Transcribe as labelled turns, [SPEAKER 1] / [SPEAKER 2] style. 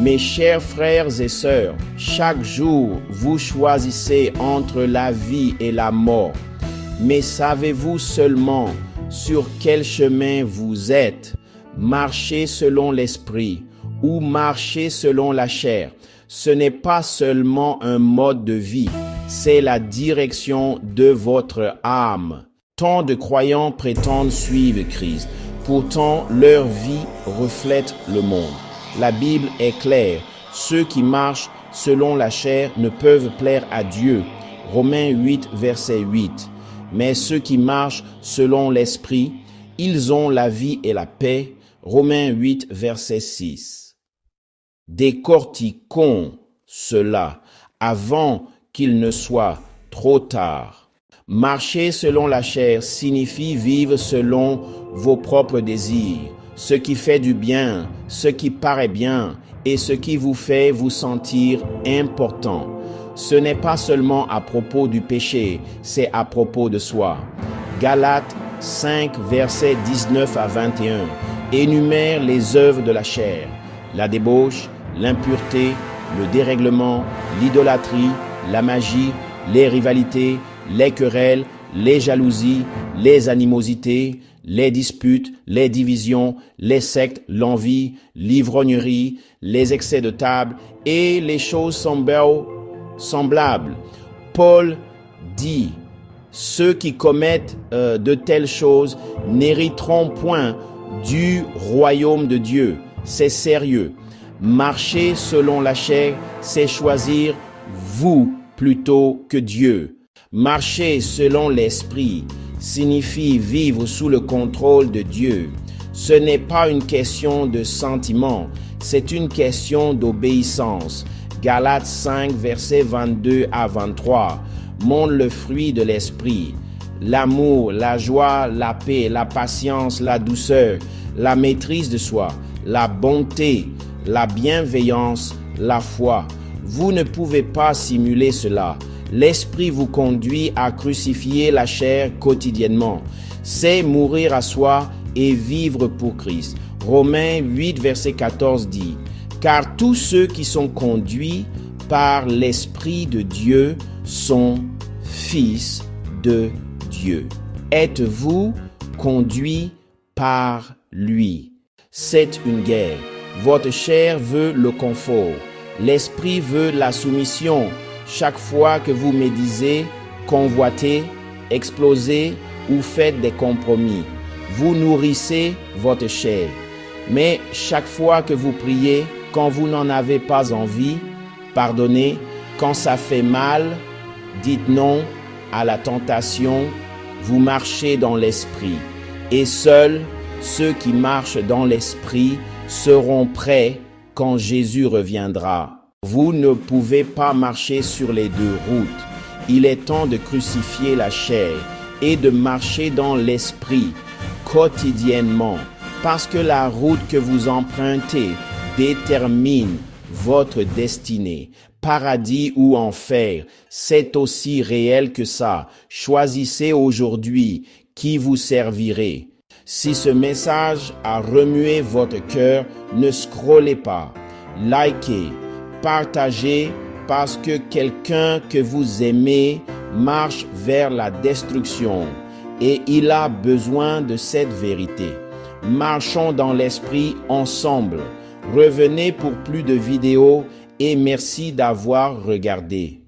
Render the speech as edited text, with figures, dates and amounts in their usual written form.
[SPEAKER 1] Mes chers frères et sœurs, chaque jour, vous choisissez entre la vie et la mort. Mais savez-vous seulement sur quel chemin vous êtes? Marchez selon l'esprit ou marchez selon la chair. Ce n'est pas seulement un mode de vie, c'est la direction de votre âme. Tant de croyants prétendent suivre Christ. Pourtant, leur vie reflète le monde. La Bible est claire. Ceux qui marchent selon la chair ne peuvent plaire à Dieu. Romains 8, verset 8. Mais ceux qui marchent selon l'esprit, ils ont la vie et la paix. Romains 8, verset 6. Décortiquons cela avant qu'il ne soit trop tard. Marcher selon la chair signifie vivre selon vos propres désirs, ce qui fait du bien, ce qui paraît bien et ce qui vous fait vous sentir important. Ce n'est pas seulement à propos du péché, c'est à propos de soi. Galates 5, versets 19 à 21 énumère les œuvres de la chair, la débauche, l'impureté, le dérèglement, l'idolâtrie, la magie, les rivalités, les querelles, les jalousies, les animosités, les disputes, les divisions, les sectes, l'envie, l'ivrognerie, les excès de table et les choses semblables. Paul dit, ceux qui commettent de telles choses n'hériteront point du royaume de Dieu. C'est sérieux. Marcher selon la chair, c'est choisir vous plutôt que Dieu. Marcher selon l'esprit signifie vivre sous le contrôle de Dieu. Ce n'est pas une question de sentiment, c'est une question d'obéissance. Galates 5, versets 22 à 23 montre le fruit de l'esprit. L'amour, la joie, la paix, la patience, la douceur, la maîtrise de soi, la bonté, la bienveillance, la foi. Vous ne pouvez pas simuler cela. L'esprit vous conduit à crucifier la chair quotidiennement. C'est mourir à soi et vivre pour Christ. Romains 8, verset 14 dit, « Car tous ceux qui sont conduits par l'Esprit de Dieu sont fils de Dieu. » Êtes-vous conduit par lui? C'est une guerre. Votre chair veut le confort. L'esprit veut la soumission. Chaque fois que vous médisez, convoitez, explosez ou faites des compromis, vous nourrissez votre chair. Mais chaque fois que vous priez, quand vous n'en avez pas envie, pardonnez. Quand ça fait mal, dites non à la tentation. Vous marchez dans l'esprit. Et seuls ceux qui marchent dans l'esprit seront prêts quand Jésus reviendra. Vous ne pouvez pas marcher sur les deux routes. Il est temps de crucifier la chair et de marcher dans l'esprit quotidiennement, parce que la route que vous empruntez détermine votre destinée. Paradis ou enfer, c'est aussi réel que ça. Choisissez aujourd'hui qui vous servirez. Si ce message a remué votre cœur, ne scrollez pas, likez, partagez parce que quelqu'un que vous aimez marche vers la destruction et il a besoin de cette vérité. Marchons dans l'esprit ensemble. Revenez pour plus de vidéos et merci d'avoir regardé.